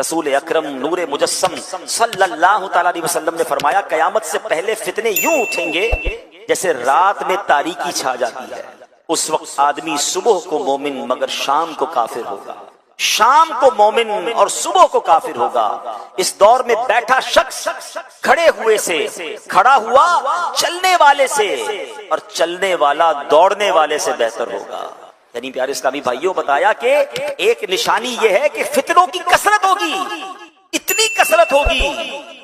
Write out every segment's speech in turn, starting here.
رسول اکرم نور مجسم صلی اللہ تعالی علیہ وسلم نے فرمایا قیامت سے پہلے فتنے یوں اٹھیں گے جیسے رات میں تاریکی چھا جاتی ہے. اس وقت آدمی صبح کو مومن مگر شام کو کافر ہوگا، شام کو مومن اور صبح کو کافر ہوگا. اس دور میں بیٹھا شخص کھڑے ہوئے سے، کھڑا ہوا چلنے والے سے، اور چلنے والا دوڑنے والے سے بہتر ہوگا. یعنی پیارے اسلامی بھائیوں بتایا کہ ایک نشانی یہ ہے کہ فتنوں کی کثرت ہوگی، اتنی کثرت ہوگی.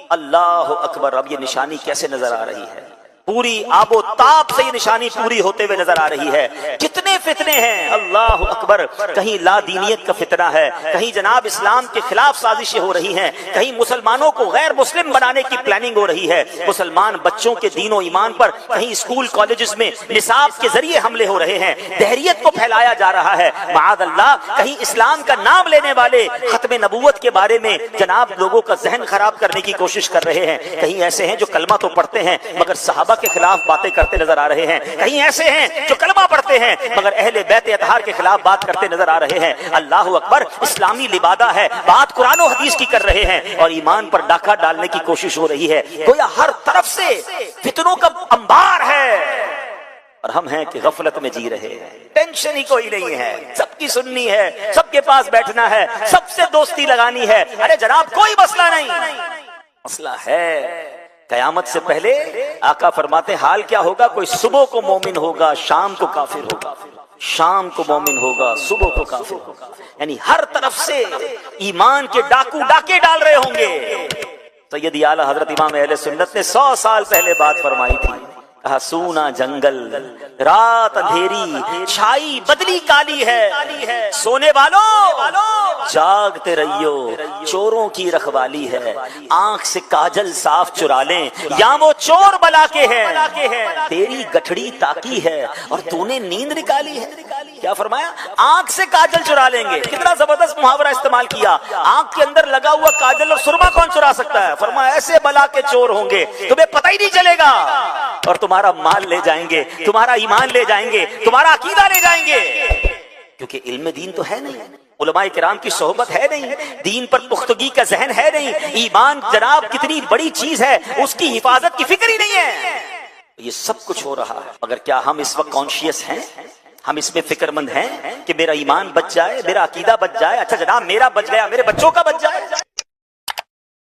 اللہ اکبر. اب یہ نشانی کیسے نظر آ رہی ہے؟ پوری آب و تاب سے یہ نشانی پوری ہوتے ہوئے نظر آ رہی ہے. کتنے فتنے ہیں، اللہ اکبر. کہیں لا دینیت کا فتنہ ہے، کہیں جناب اسلام کے خلاف سازشیں ہو رہی ہیں، کہیں مسلمانوں کو غیر مسلم بنانے کی پلاننگ ہو رہی ہے، مسلمان بچوں کے دین و ایمان پر کہیں اسکول کالجز میں نصاب کے ذریعے حملے ہو رہے ہیں، دہریت کو پھیلایا جا رہا ہے معاذ اللہ. کہیں اسلام کا نام لینے والے ختم نبوت کے بارے میں جناب لوگوں کا ذہن خراب کرنے کی کوشش کر رہے ہیں. کہیں ایسے ہیں جو کلمہ تو پڑھتے ہیں مگر صحابہ کے خلاف باتیں کرتے نظر آ رہے ہیں. کہیں ایسے ہیں جو کلمہ پڑھتے ہیں مگر اہل بیت اطہار کے خلاف بات کرتے نظر آ رہے ہیں. اللہ اکبر. اسلامی لبادہ ہے، بات قرآن و حدیث کی کر رہے ہیں اور ایمان پر ڈاکہ ڈالنے کی کوشش ہو رہی ہے. گویا ہر طرف سے فتنوں کا انبار ہے اور ہم ہیں کہ غفلت میں جی رہے ہیں. ٹینشن ہی کوئی نہیں ہے، سب کی سننی ہے، سب کے پاس بیٹھنا ہے، سب سے دوستی لگانی ہے. ارے جناب کوئی مسئلہ نہیں. مسئلہ ہے قیامت سے پہلے. آقا فرماتے حال کیا ہوگا؟ کوئی صبح کو مومن ہوگا، شام کو کافر ہوگا، شام کو مومن ہوگا، صبح کو کافر ہوگا. یعنی ہر طرف سے ایمان کے ڈاکو ڈاکے ڈال رہے ہوں گے. سیدی اعلیٰ حضرت امام اہل سنت نے 100 سال پہلے بات فرمائی تھی. کہا سونا جنگل، رات اندھیری، چھائی بدلی کالی ہے، سونے والوں جاگتے رہیو، چوروں کی رکھوالی ہے. آنکھ سے کاجل صاف چرا لیں یا وہ چور بلا کے ہے. تیری گٹھڑی تاکی ہے اور تو نے نیند نکالی ہے. کیا فرمایا؟ آنکھ سے کاجل چرا لیں گے. کتنا زبردست محاورہ استعمال کیا. آنکھ کے اندر لگا ہوا کاجل اور سرما کون چرا سکتا ہے؟ فرمایا ایسے بلا کے چور ہوں گے تمہیں پتہ ہی نہیں چلے گا، اور تمہارا مال لے جائیں گے، تمہارا ایمان لے جائیں گے، تمہارا عقیدہ لے جائیں گے. کیونکہ علم دین تو ہے نہیں، علماء کرام کی صحبت ہے نہیں، دین پر پختگی کا ذہن ہے نہیں، ایمان جناب کتنی بڑی چیز ہے اس کی حفاظت کی فکر ہی نہیں ہے. یہ سب کچھ ہو رہا ہے مگر کیا ہم اس وقت کانشیس ہیں؟ ہم اس میں فکر مند ہیں کہ میرا ایمان بچ جائے، میرا عقیدہ بچ جائے؟ اچھا جناب میرا بچ گیا، میرے بچوں کا بچ جائے.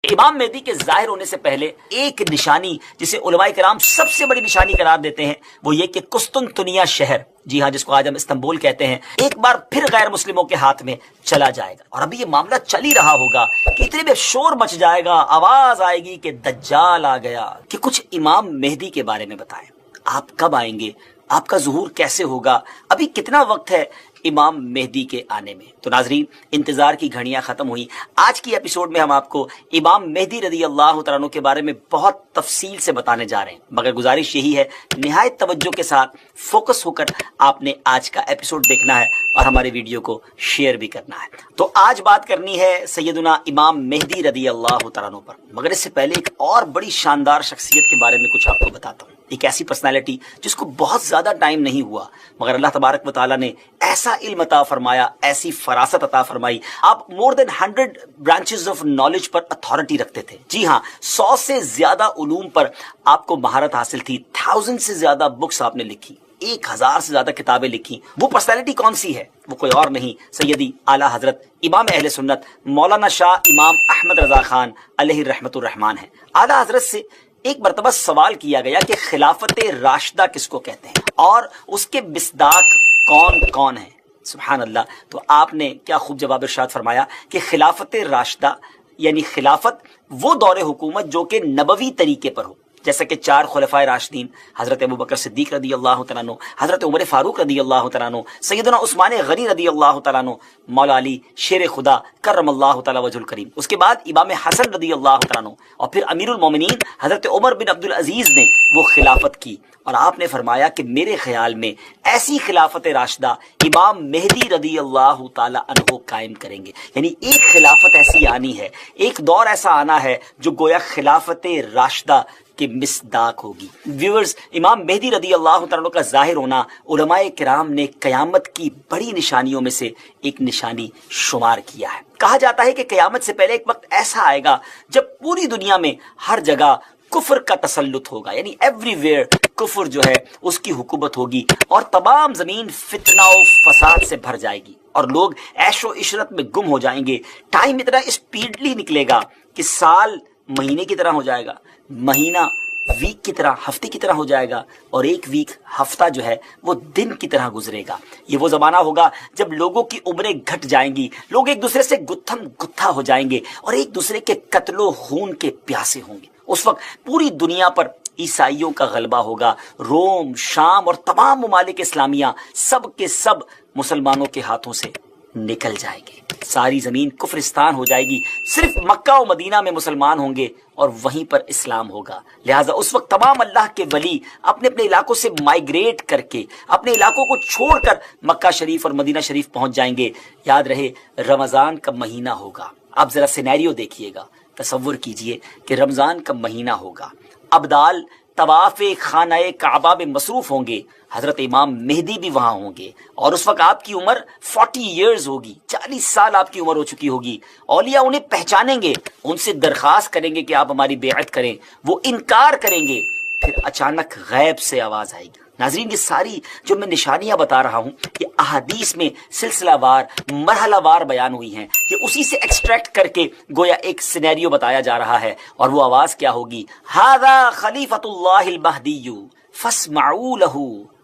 امام مہدی کے ظاہر ہونے سے پہلے ایک نشانی جسے علماء کرام سب سے بڑی نشانی قرار دیتے ہیں وہ یہ کہ قسطنطنیہ شہر، جی ہاں جس کو آج ہم استنبول کہتے ہیں، ایک بار پھر غیر مسلموں کے ہاتھ میں چلا جائے گا. اور ابھی یہ معاملہ چل ہی رہا ہوگا کہ اتنے میں شور مچ جائے گا، آواز آئے گی کہ دجال آ گیا. کہ کچھ امام مہدی کے بارے میں بتائیں، آپ کب آئیں گے، آپ کا ظہور کیسے ہوگا، ابھی کتنا وقت ہے امام مہدی کے آنے میں. تو ناظرین انتظار کی گھڑیاں ختم ہوئی. آج کی ایپیسوڈ میں ہم آپ کو امام مہدی رضی اللہ تعالیٰ عنہ کے بارے میں بہت تفصیل سے بتانے جا رہے ہیں، مگر گزارش یہی ہے نہایت توجہ کے ساتھ فوکس ہو کر آپ نے آج کا ایپیسوڈ دیکھنا ہے اور ہمارے ویڈیو کو شیئر بھی کرنا ہے. تو آج بات کرنی ہے سیدنا امام مہدی رضی اللہ تعالیٰ عنہ پر، مگر اس سے پہلے ایک اور بڑی شاندار شخصیت کے بارے میں کچھ آپ کو بتاتا ہوں. ایک ایسی پرسنالٹی جس کو بہت زیادہ ٹائم نہیں ہوا مگر اللہ تبارک و تعالیٰ نے ایسا علم عطا فرمایا، ایسی فراست عطا فرمائی. آپ مور دین 100 branches of knowledge per authority رکھتے تھے. جی ہاں 100 سے زیادہ علوم پر آپ کو مہارت حاصل تھی. 1000 سے زیادہ بکس آپ نے لکھی، 1000 سے زیادہ کتابیں لکھی. وہ پرسنالٹی کون سی ہے؟ وہ کوئی اور نہیں، سیدی اعلیٰ حضرت امام اہل سنت مولانا شاہ امام احمد رضا خان علیہ رحمت الرحمان ہے. اعلیٰ حضرت سے ایک مرتبہ سوال کیا گیا کہ خلافت راشدہ کس کو کہتے ہیں اور اس کے مصداق کون کون ہیں. سبحان اللہ. تو آپ نے کیا خوب جواب ارشاد فرمایا کہ خلافت راشدہ یعنی خلافت وہ دور حکومت جو کہ نبوی طریقے پر ہو، جیسا کہ 4 خلفائے راشدین حضرت ابوبکر صدیق رضی اللہ تعالیٰ عنہ، حضرت عمر فاروق رضی اللہ تعالیٰ عنہ، سیدنا عثمان غنی رضی اللہ تعالیٰ عنہ، مولا علی شیر خدا کرم اللہ تعالیٰ وجہ الکریم، اس کے بعد امام حسن رضی اللہ تعالیٰ عنہ، اور پھر امیر المومنین حضرت عمر بن عبد العزیز نے وہ خلافت کی. اور آپ نے فرمایا کہ میرے خیال میں ایسی خلافت راشدہ امام مہدی رضی اللہ تعالیٰ عنہ قائم کریں گے. یعنی ایک خلافت ایسی آنی ہے، ایک دور ایسا آنا ہے جو گویا خلافت راشدہ کہ مصداق ہوگی۔ ویورز، امام مہدی رضی اللہ تعالیٰ کا ظاہر ہونا علماء کرام نے قیامت کی بڑی نشانیوں میں سے ایک نشانی شمار کیا ہے۔ کہا جاتا ہے کہ قیامت سے پہلے ایک وقت ایسا آئے گا جب پوری دنیا میں ہر جگہ کفر کا تسلط ہوگا، یعنی ایوری ویئر کفر جو ہے اس کی حکومت ہوگی، اور تمام زمین فتنہ و فساد سے بھر جائے گی، اور لوگ عیش و عشرت میں گم ہو جائیں گے۔ ٹائم اتنا اسپیڈلی نکلے گا کہ سال مہینے کی طرح ہو جائے گا، مہینہ ویک کی طرح، ہفتے کی طرح ہو جائے گا، اور ایک ویک ہفتہ جو ہے وہ دن کی طرح گزرے گا۔ یہ وہ زمانہ ہوگا جب لوگوں کی عمریں گھٹ جائیں گی، لوگ ایک دوسرے سے گتھم گتھا ہو جائیں گے اور ایک دوسرے کے قتل و خون کے پیاسے ہوں گے۔ اس وقت پوری دنیا پر عیسائیوں کا غلبہ ہوگا، روم، شام اور تمام ممالک اسلامیہ سب کے سب مسلمانوں کے ہاتھوں سے نکل جائے گے، ساری زمین کفرستان ہو جائے گی، صرف مکہ و مدینہ میں مسلمان ہوں گے اور وہیں پر اسلام ہوگا۔ لہٰذا اس وقت تمام اللہ کے ولی اپنے اپنے علاقوں سے مائیگریٹ کر کے اپنے علاقوں کو چھوڑ کر مکہ شریف اور مدینہ شریف پہنچ جائیں گے۔ یاد رہے رمضان کا مہینہ ہوگا، آپ ذرا سینیریو دیکھیے گا، تصور کیجئے کہ رمضان کا مہینہ ہوگا، ابدال طواف خانہ کعبہ میں مصروف ہوں گے، حضرت امام مہدی بھی وہاں ہوں گے، اور اس وقت آپ کی عمر 40 ایئرز ہوگی، 40 سال آپ کی عمر ہو چکی ہوگی۔ اولیاء انہیں پہچانیں گے، ان سے درخواست کریں گے کہ آپ ہماری بیعت کریں، وہ انکار کریں گے، پھر اچانک غیب سے آواز آئے گی۔ ناظرین، یہ ساری جو میں نشانیاں بتا رہا ہوں یہ احادیث میں سلسلہ وار مرحلہ وار بیان ہوئی ہیں، یہ اسی سے ایکسٹریکٹ کر کے گویا ایک سینیریو بتایا جا رہا ہے، اور وہ آواز کیا ہوگی؟ ھذا خلیفۃ اللہ المہدی فاسمعوا لہ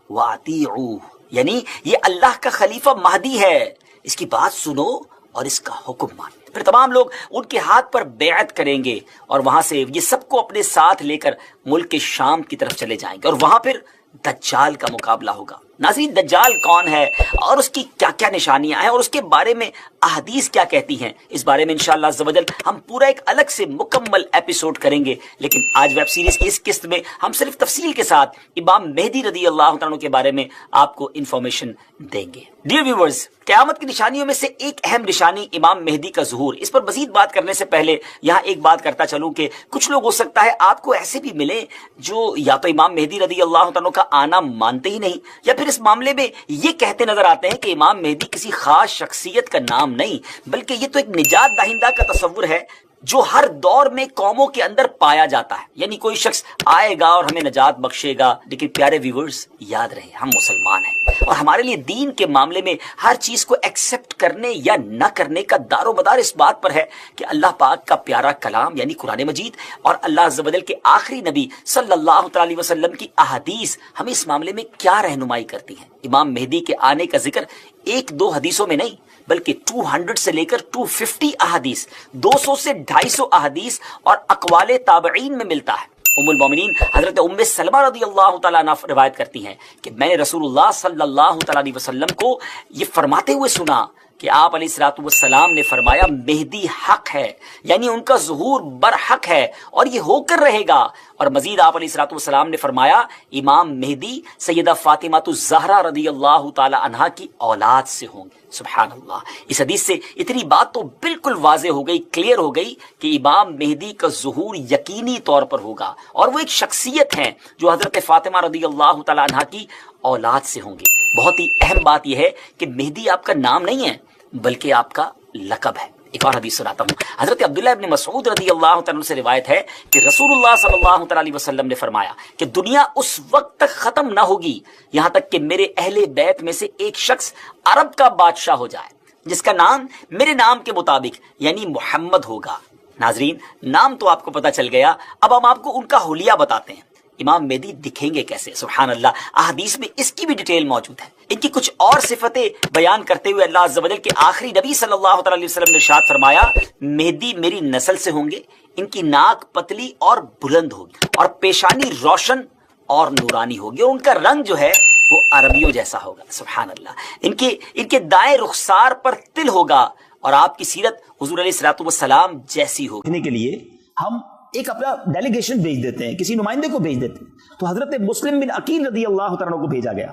واطیعوہ، یعنی یہ اللہ کا خلیفہ مہدی ہے، اس کی بات سنو اور اس کا حکم مانو۔ پھر تمام لوگ ان کے ہاتھ پر بیعت کریں گے اور وہاں سے یہ سب کو اپنے ساتھ لے کر ملک شام کی طرف چلے جائیں گے، اور وہاں پھر دجال کا مقابلہ ہوگا۔ ناظرین، دجال کون ہے اور اس کی کیا کیا نشانیاں ہیں اور اس کے بارے میں احادیث کیا کہتی ہیں، اس بارے میں انشاءاللہ عز و جل ہم پورا ایک الگ سے مکمل ایپیسوڈ کریں گے، لیکن آج ویب سیریز کی اس قسط میں ہم صرف تفصیل کے ساتھ امام مہدی رضی اللہ تعالیٰ کے بارے میں آپ کو انفارمیشن دیں گے۔ ڈیئر ویورز، قیامت کی نشانیوں میں سے ایک اہم نشانی امام مہدی کا ظہور۔ اس پر مزید بات کرنے سے پہلے یہاں ایک بات کرتا چلوں کہ کچھ لوگ ہو سکتا ہے آپ کو ایسے بھی ملیں جو یا تو امام مہدی رضی اللہ تعالیٰ کا آنا مانتے ہی نہیں، یا پھر اس معاملے میں یہ کہتے نظر آتے ہیں کہ امام مہدی کسی خاص شخصیت کا نام نہیں، بلکہ یہ تو ایک نجات دہندہ کا تصور ہے جو ہر دور میں قوموں کے اندر پایا جاتا ہے، یعنی کوئی شخص آئے گا اور ہمیں نجات بخشے گا۔ لیکن پیارے ویورز، یاد رہے ہم مسلمان ہیں، اور ہمارے لیے دین کے معاملے میں ہر چیز کو ایکسیپٹ کرنے یا نہ کرنے کا دار و مدار اس بات پر ہے کہ اللہ پاک کا پیارا کلام یعنی قرآن مجید اور اللہ عز و جل کے آخری نبی صلی اللہ تعالی وسلم کی احادیث ہمیں اس معاملے میں کیا رہنمائی کرتی ہیں۔ امام مہدی کے آنے کا ذکر ایک دو حدیثوں میں نہیں بلکہ 200 سے لے کر 250 احادیث، 200 سے 250 احادیث اور اقوال تابعین میں ملتا ہے۔ ام المومنین حضرت ام سلمہ رضی اللہ تعالیٰ عنہ روایت کرتی ہیں کہ میں نے رسول اللہ صلی اللہ تعالیٰ علیہ وسلم کو یہ فرماتے ہوئے سنا کہ آپ علیہ الصلوۃ والسلام نے فرمایا مہدی حق ہے، یعنی ان کا ظہور برحق ہے اور یہ ہو کر رہے گا۔ اور مزید آپ علیہ الصلوۃ والسلام نے فرمایا امام مہدی سیدہ فاطمہ الزہرا رضی اللہ تعالی عنہا کی اولاد سے ہوں گے۔ سبحان اللہ، اس حدیث سے اتنی بات تو بالکل واضح ہو گئی، کلیئر ہو گئی کہ امام مہدی کا ظہور یقینی طور پر ہوگا، اور وہ ایک شخصیت ہیں جو حضرت فاطمہ رضی اللہ تعالی عنہا کی اولاد سے ہوں گے۔ بہت ہی اہم بات یہ ہے کہ مہدی آپ کا نام نہیں ہے بلکہ آپ کا لقب ہے۔ ایک اور حدیث سناتا ہوں، حضرت عبداللہ ابن مسعود رضی اللہ تعالیٰ عنہ سے روایت ہے کہ رسول اللہ صلی اللہ تعالیٰ علیہ وسلم نے فرمایا کہ دنیا اس وقت تک ختم نہ ہوگی یہاں تک کہ میرے اہل بیت میں سے ایک شخص عرب کا بادشاہ ہو جائے جس کا نام میرے نام کے مطابق یعنی محمد ہوگا۔ ناظرین، نام تو آپ کو پتہ چل گیا، اب ہم آپ کو ان کا حلیہ بتاتے ہیں۔ امام مہدی دکھیں گے کیسے؟ سبحان اللہ، احادیث میں اس کی بھی ڈیٹیل موجود ہے۔ ان کی کچھ اور صفتیں بیان کرتے ہوئے اللہ عز و جل کے آخری نبی صلی اللہ تعالی وسلم نے ارشاد فرمایا مہدی میری نسل سے ہوں گے، ان کی ناک پتلی اور بلند ہوگی اور پیشانی روشن اور نورانی ہوگی، اور ان کا رنگ جو ہے وہ عربیوں جیسا ہوگا۔ سبحان اللہ، ان کے دائیں رخسار پر تل ہوگا اور آپ کی سیرت حضور علیہ الصلوۃ والسلام جیسی ہوگی۔ کے لیے ہم ایک اپنا ڈیلیگیشن بھیج دیتے ہیں، کسی نمائندے کو بھیج دیتے ہیں، تو حضرت مسلم بن عقیل رضی اللہ تعالیٰ کو بھیجا گیا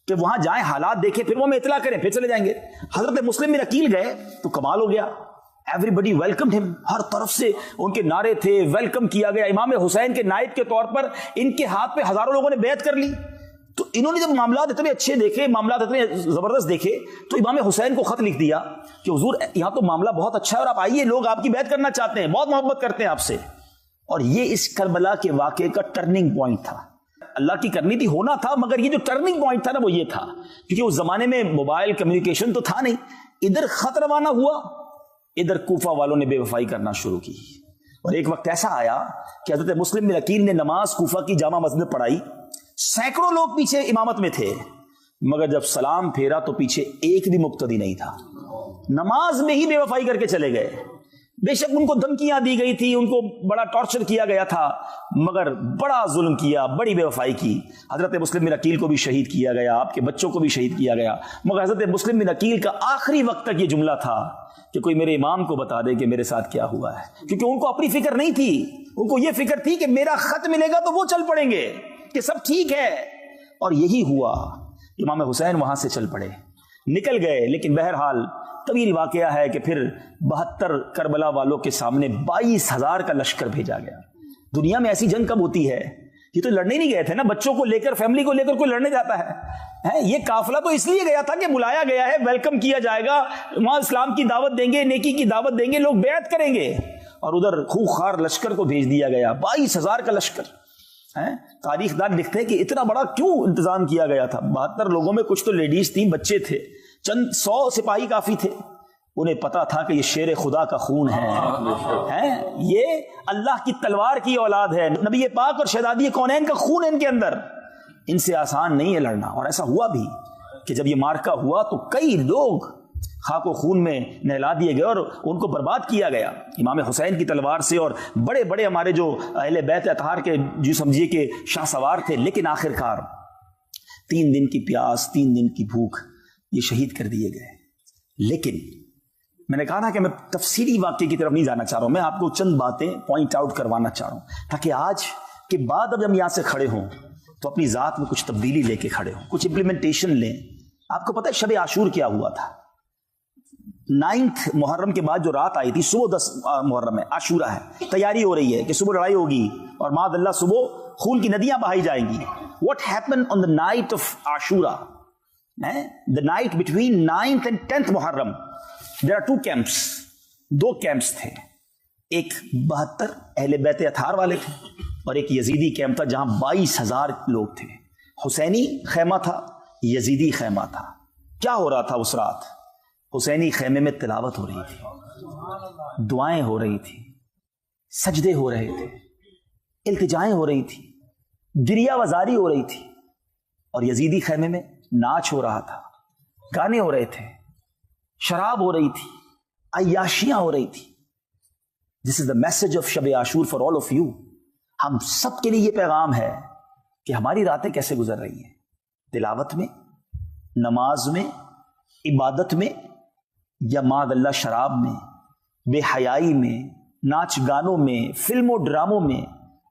کہ وہاں جائیں، حالات دیکھیں، پھر وہ ہمیں اطلاع کریں، پھر چلے جائیں گے۔ حضرت مسلم بن عقیل گئے تو کمال ہو گیا، Everybody welcomed him. ہر طرف سے ان کے نعرے تھے, ویلکم کیا گیا. امام حسین کے نائب کے طور پر ان کے ہاتھ پہ ہزاروں لوگوں نے بیعت کر لی. تو انہوں نے جب معاملات اتنے اچھے دیکھے, معاملات اتنے زبردست دیکھے, تو امام حسین کو خط لکھ دیا کہ حضور یہاں تو معاملہ بہت اچھا ہے اور آپ آئیے, لوگ آپ کی بیعت کرنا چاہتے ہیں, بہت محبت کرتے ہیں آپ سے. اور یہ اس کربلا کے واقعے کا ٹرننگ پوائنٹ تھا. اللہ کی کرنی تھی, ہونا تھا, مگر یہ جو ٹرننگ پوائنٹ تھا نا وہ یہ تھا, کیونکہ اس زمانے میں موبائل کمیونیکیشن تو تھا نہیں. ادھر خط روانہ ہوا, ادھر کوفہ والوں نے بے وفائی کرنا شروع کی. اور ایک وقت ایسا آیا کہ حضرت مسلم بن عقیل نے نماز کوفہ کی جامع مسجد میں پڑھائی, سینکڑوں لوگ پیچھے امامت میں تھے, مگر جب سلام پھیرا تو پیچھے ایک بھی مقتدی نہیں تھا. نماز میں ہی بے وفائی کر کے چلے گئے. بے شک ان کو دھمکیاں دی گئی تھی, ان کو بڑا ٹارچر کیا گیا تھا, مگر بڑا ظلم کیا, بڑی بے وفائی کی. حضرت مسلم بن عقیل کو بھی شہید کیا گیا, آپ کے بچوں کو بھی شہید کیا گیا. مگر حضرت مسلم بن عقیل کا آخری وقت تک یہ جملہ تھا کہ کوئی میرے امام کو بتا دے کہ میرے ساتھ کیا ہوا ہے, کیونکہ ان کو اپنی فکر نہیں تھی. ان کو یہ فکر تھی کہ میرا خط ملے گا تو وہ چل پڑیں گے کہ سب ٹھیک ہے. اور یہی ہوا. امام حسین وہاں سے چل پڑے, نکل گئے. لیکن بہرحال طویل واقعہ ہے کہ پھر 72 کربلا والوں کے سامنے 22,000 کا لشکر بھیجا گیا. دنیا میں ایسی جنگ کب ہوتی ہے؟ یہ تو لڑنے نہیں گئے تھے نا, بچوں کو لے کر, فیملی کو لے کر کوئی لڑنے جاتا ہے؟ یہ قافلہ تو اس لیے گیا تھا کہ بلایا گیا ہے, ویلکم کیا جائے گا, وہاں اسلام کی دعوت دیں گے, نیکی کی دعوت دیں گے, لوگ بیعت کریں گے. اور ادھر خوخار لشکر کو بھیج دیا گیا, 22,000 کا لشکر. تاریخ دان لکھتے ہیں کہ اتنا بڑا کیوں انتظام کیا گیا تھا. 72 لوگوں میں کچھ تو لیڈیز تھیں, بچے تھے, چند 100 سپاہی کافی تھے. انہیں پتا تھا کہ یہ شیر خدا کا خون ہے, یہ اللہ کی تلوار کی اولاد ہے, نبی پاک اور شہزادی کونین کا خون ہے ان کے اندر. ان سے آسان نہیں ہے لڑنا. اور ایسا ہوا بھی کہ جب یہ مارکا ہوا تو کئی لوگ خاک و خون میں نہلا دیے گئے اور ان کو برباد کیا گیا امام حسین کی تلوار سے. اور بڑے بڑے ہمارے جو اہل بیت اطہار کے جو سمجھیے کہ شاہ سوار تھے, لیکن آخرکار 3 دن کی پیاس, 3 دن کی بھوک, یہ شہید کر دیے گئے. لیکن میں نے کہا نا کہ میں تفصیلی واقعے کی طرف نہیں جانا چاہ رہا ہوں, میں آپ کو چند باتیں پوائنٹ آؤٹ کروانا چاہ رہا ہوں تاکہ آج کے بعد اب ہم یہاں سے کھڑے ہوں تو اپنی ذات میں کچھ تبدیلی لے کے کھڑے ہوں, کچھ امپلیمنٹیشن لیں. آپ کو پتہ ہے شب عاشور کیا ہوا تھا؟ 9 محرم کے بعد جو رات آئی تھی, صبح 10 محرم ہے, عاشورہ ہے, تیاری ہو رہی ہے کہ صبح لڑائی ہوگی اور معاذ اللہ صبح خون کی ندیاں بہائی جائیں گی. What happened on the night of Ashura? The night between 9th and 10th Muharram. There are 2 camps. 2 camps تھے. ایک 72 اہل بیت اطہار والے تھے اور ایک یزیدی کیمپ تھا جہاں 22,000 لوگ تھے. حسینی خیمہ تھا, یزیدی خیمہ تھا. کیا ہو رہا تھا اس رات؟ حسینی خیمے میں تلاوت ہو رہی تھی, دعائیں ہو رہی تھی, سجدے ہو رہے تھے, التجائیں ہو رہی تھی, گریہ وزاری ہو رہی تھی. اور یزیدی خیمے میں ناچ ہو رہا تھا, گانے ہو رہے تھے, شراب ہو رہی تھی, عیاشیاں ہو رہی تھی. This is the message of شب عاشور for all of you. ہم سب کے لیے یہ پیغام ہے کہ ہماری راتیں کیسے گزر رہی ہیں, تلاوت میں, نماز میں, عبادت میں, یا معاذ اللہ شراب میں, بے حیائی میں, ناچ گانوں میں, فلموں ڈراموں میں.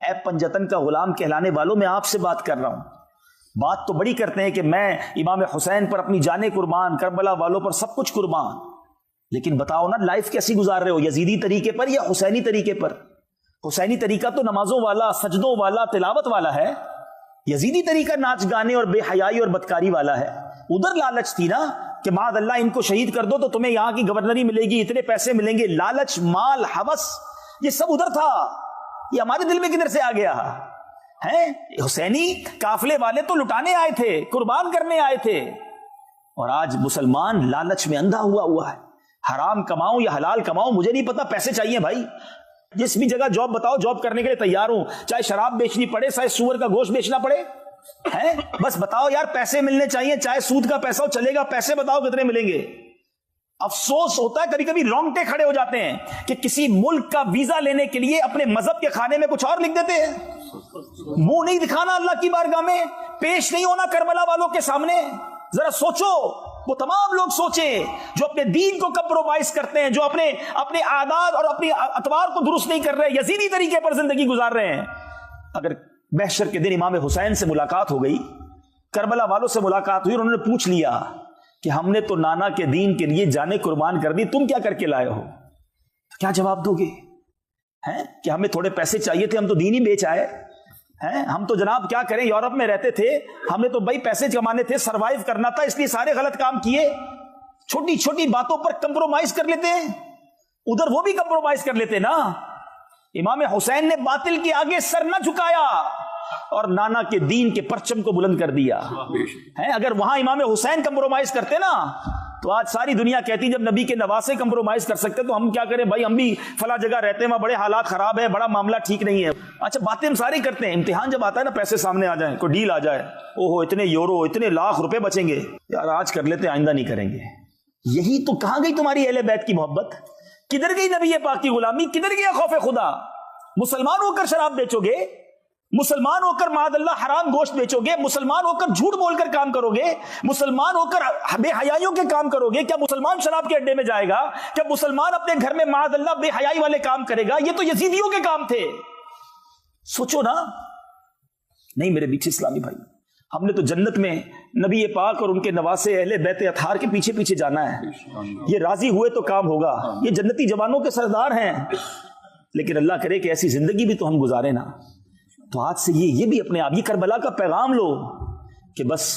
اے پنجتن کا غلام کہلانے والوں, میں آپ سے بات کر رہا ہوں. بات تو بڑی کرتے ہیں کہ میں امام حسین پر اپنی جانیں قربان, کربلا والوں پر سب کچھ قربان, لیکن بتاؤ نا لائف کیسی گزار رہے ہو, یزیدی طریقے پر یا حسینی طریقے پر؟ حسینی طریقہ تو نمازوں والا, سجدوں والا, تلاوت والا ہے. یزیدی طریقہ ناچ گانے اور بے حیائی اور بدکاری والا ہے. ادھر لالچ تھی نا کہ معاذ اللہ ان کو شہید کر دو تو تمہیں یہاں کی گورنری ملے گی, اتنے پیسے ملیں گے. لالچ, مال, ہوس, یہ سب ادھر تھا. یہ ہمارے دل میں کدھر سے آ گیا ہے؟ حسینی قافلے والے تو لٹانے آئے تھے, قربان کرنے آئے تھے. اور آج مسلمان لالچ میں اندھا ہوا ہے. حرام کماؤں یا حلال کماؤں مجھے نہیں پتا, پیسے چاہیے بھائی. جس بھی جگہ جاب بتاؤ, جاب کرنے کے لیے تیار ہوں, چاہے شراب بیچنی پڑے, چاہے سور کا گوشت بیچنا پڑے, بس بتاؤ یار پیسے ملنے چاہیے, چاہے سود کا پیسہ ہو چلے گا, پیسے بتاؤ کتنے ملیں گے. افسوس ہوتا ہے کبھی کبھی رونگٹے کھڑے ہو جاتے ہیں کہ کسی ملک کا ویزا لینے کے لیے اپنے مذہب کے کھانے میں کچھ اور لکھ دیتے ہیں. منہ نہیں دکھانا اللہ کی بارگاہ میں, پیش نہیں ہونا کربلا والوں کے سامنے. ذرا سوچو, وہ تمام لوگ سوچیں جو اپنے دین کو کمپرومائز کرتے ہیں, جو اپنے عادات اور اپنی اطوار کو درست نہیں کر رہے, یزیدی طریقے پر زندگی گزار رہے ہیں. اگر محشر کے دن امام حسین سے ملاقات ہو گئی, کربلا والوں سے ملاقات ہوئی اور انہوں نے پوچھ لیا کہ ہم نے تو نانا کے دین کے لیے جانیں قربان کر دی, تم کیا کر کے لائے ہو؟ کیا جواب دو گے؟ ہیں کہ ہمیں تھوڑے پیسے چاہیے تھے، ہم تو دین ہی بیچ آئے ہیں، ہم تو جناب کیا کریں، یورپ میں رہتے تھے، ہم نے تو بھائی پیسے کمانے تھے، سروائیو کرنا تھا، اس لیے سارے غلط کام کیے. چھوٹی چھوٹی باتوں پر کمپرومائز کر لیتے ہیں، ادھر وہ بھی کمپرومائز کر لیتے نا. امام حسین نے باطل کے آگے سر نہ جھکایا اور نانا کے دین کے پرچم کو بلند کر دیا. اگر وہاں امام حسین کمپرومائز کرتے نا تو آج ساری دنیا کہتی جب نبی کے نواسے کمپرومائز کر سکتے تو ہم کیا کریں بھائی، ہم بھی فلاں جگہ رہتے ہیں، وہاں بڑے حالات خراب ہے، بڑا معاملہ ٹھیک نہیں ہے. اچھا باتیں ہم ساری کرتے ہیں، امتحان جب آتا ہے نا، پیسے سامنے آ جائیں، کوئی ڈیل آ جائے، اوہو اتنے یورو، اتنے لاکھ روپے بچیں گے، یار آج کر لیتے آئندہ نہیں کریں گے. یہی تو کہاں گئی تمہاری اہل بیت کی محبت؟ کدھر گئی نبی پاک کی غلامی؟ کدھر گیا خوف خدا؟ مسلمان ہو کر شراب بیچو گے، مسلمان ہو کر معاذ اللہ حرام گوشت بیچو گے، مسلمان ہو کر جھوٹ بول کر کام کرو گے، مسلمان ہو کر بے حیائیوں کے کام کرو گے. کیا مسلمان شراب کے اڈے میں جائے گا؟ کیا مسلمان اپنے گھر میں معاذ اللہ بے حیائی والے کام کرے گا؟ یہ تو یزیدیوں کے کام تھے. سوچو نا. نہیں میرے بیچ اسلامی بھائی، ہم نے تو جنت میں نبی پاک اور ان کے نواسے اہل بیت اطہار کے پیچھے پیچھے جانا ہے. یہ راضی ہوئے تو کام ہوگا، یہ جنتی جوانوں کے سردار ہیں. لیکن اللہ کرے کہ ایسی زندگی بھی تو ہم گزارے نا. تو آج سے یہ بھی اپنے آپ، یہ کربلا کا پیغام لو کہ بس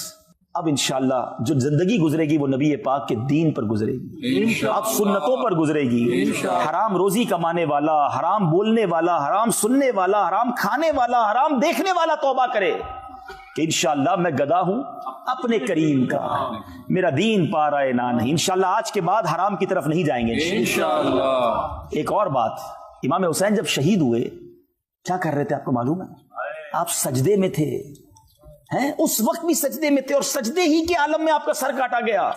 اب انشاءاللہ جو زندگی گزرے گی وہ نبی پاک کے دین پر گزرے گی، اب سنتوں پر گزرے گی. حرام روزی کمانے والا، حرام بولنے والا، حرام سننے والا، حرام کھانے والا، حرام دیکھنے والا توبہ کرے کہ انشاءاللہ میں گدا ہوں اپنے کریم کا، میرا دین پا رہا ہے نہ نہیں. انشاءاللہ آج کے بعد حرام کی طرف نہیں جائیں گے انشاءاللہ. ایک اور بات، امام حسین جب شہید ہوئے کیا کر رہے تھے آپ کو معلوم ہے؟ آپ سجدے میں تھے، اس وقت بھی سجدے میں تھے، اور سجدے ہی کے عالم میں آپ کا سر کاٹا گیا.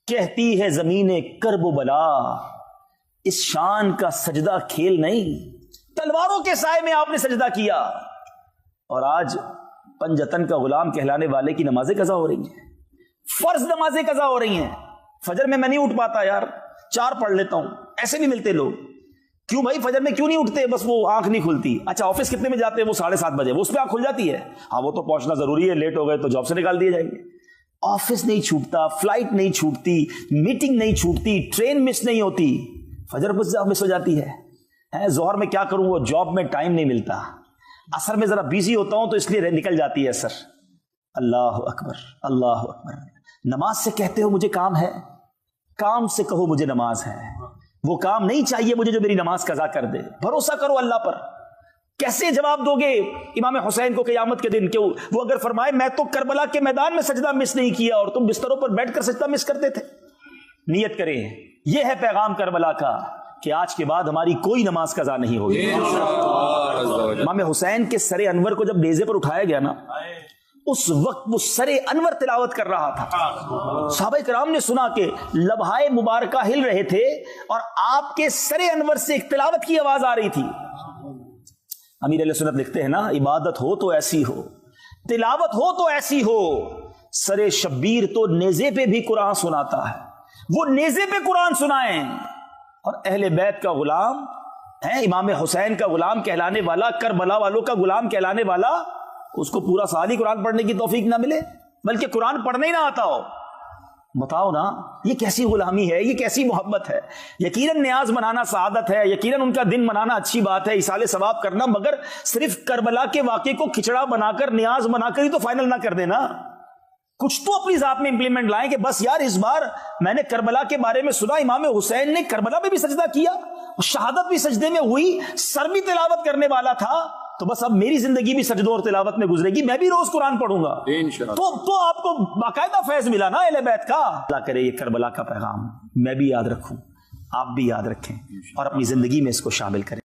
کہتی ہے زمین کرب و بلا، اس شان کا سجدہ کھیل نہیں. تلواروں کے سائے میں آپ نے سجدہ کیا، اور آج پنجتن کا غلام کہلانے والے کی نمازیں قضا ہو رہی ہیں، فرض نمازیں قضا ہو رہی ہیں. فجر میں نہیں اٹھ پاتا یار، 4 پڑھ لیتا ہوں، ایسے بھی ملتے لوگ. کیوں بھائی فجر میں کیوں نہیں اٹھتے؟ بس وہ آنکھ نہیں کھلتی. اچھا آفس کتنے میں جاتے ہیں؟ وہ 7:30 بجے، وہ اس پہ آنکھ کھل جاتی ہے. ہاں وہ تو پہنچنا ضروری ہے، لیٹ ہو گئے تو جاب سے نکال دیے جائیں گے. آفس نہیں چھوٹتا، فلائٹ نہیں چھوٹتی، میٹنگ نہیں چھوٹتی، ٹرین مس نہیں ہوتی، فجر مس ہو جاتی ہے. ظہر میں کیا کروں، وہ جاب میں ٹائم نہیں ملتا. عصر میں ذرا بیزی ہوتا ہوں تو اس لیے نکل جاتی ہے عصر. اللہ اکبر اللہ اکبر. نماز سے کہتے ہو مجھے کام ہے، کام سے کہو مجھے نماز ہے. وہ کام نہیں چاہیے مجھے جو میری نماز قضا کر دے. بھروسہ کرو اللہ پر. کیسے جواب دو گے امام حسین کو قیامت کے دن کہ وہ اگر فرمائے میں تو کربلا کے میدان میں سجدہ مس نہیں کیا اور تم بستروں پر بیٹھ کر سجدہ مس کرتے تھے؟ نیت کریں، یہ ہے پیغام کربلا کا کہ آج کے بعد ہماری کوئی نماز قضا نہیں ہوگی. امام حسین کے سر انور کو جب نیزے پر اٹھایا گیا نا، اس وقت وہ سر انور تلاوت کر رہا تھا. صحابہ کرام نے سنا کہ لبہائے مبارکہ ہل رہے تھے اور آپ کے سر انور سے ایک تلاوت کی آواز آ رہی تھی. امیر علیہ سنت لکھتے ہیں نا، عبادت ہو تو ایسی ہو، تلاوت ہو تو ایسی ہو. سر شبیر تو نیزے پہ بھی قرآن سناتا ہے، وہ نیزے پہ قرآن سنائیں. اور اہل بیت کا غلام ہے، امام حسین کا غلام کہلانے والا، کربلا والوں کا غلام کہلانے والا، اس کو پورا سال ہی قرآن پڑھنے کی توفیق نہ ملے، بلکہ قرآن پڑھنے ہی نہ آتا ہو. بتاؤ نا یہ کیسی غلامی ہے، یہ کیسی محبت ہے. یقیناً نیاز منانا سعادت ہے، یقیناً ان کا دن منانا اچھی بات ہے، ایصال ثواب کرنا، مگر صرف کربلا کے واقعے کو کھچڑا بنا کر نیاز بنا کر ہی تو فائنل نہ کر دینا. کچھ تو اپنی ذات میں امپلیمنٹ لائیں کہ بس یار اس بار میں نے کربلا کے بارے میں سنا، امام حسین نے کربلا میں بھی سجدہ کیا، شہادت بھی سجدے میں ہوئی، سر بھی تلاوت کرنے والا تھا، تو بس اب میری زندگی بھی سجدوں اور تلاوت میں گزرے گی، میں بھی روز قرآن پڑھوں گا. تو آپ کو باقاعدہ فیض ملا نا اہل بیت کا. اللہ کرے یہ کربلا کا پیغام میں بھی یاد رکھوں، آپ بھی یاد رکھیں اور اپنی زندگی میں اس کو شامل کریں.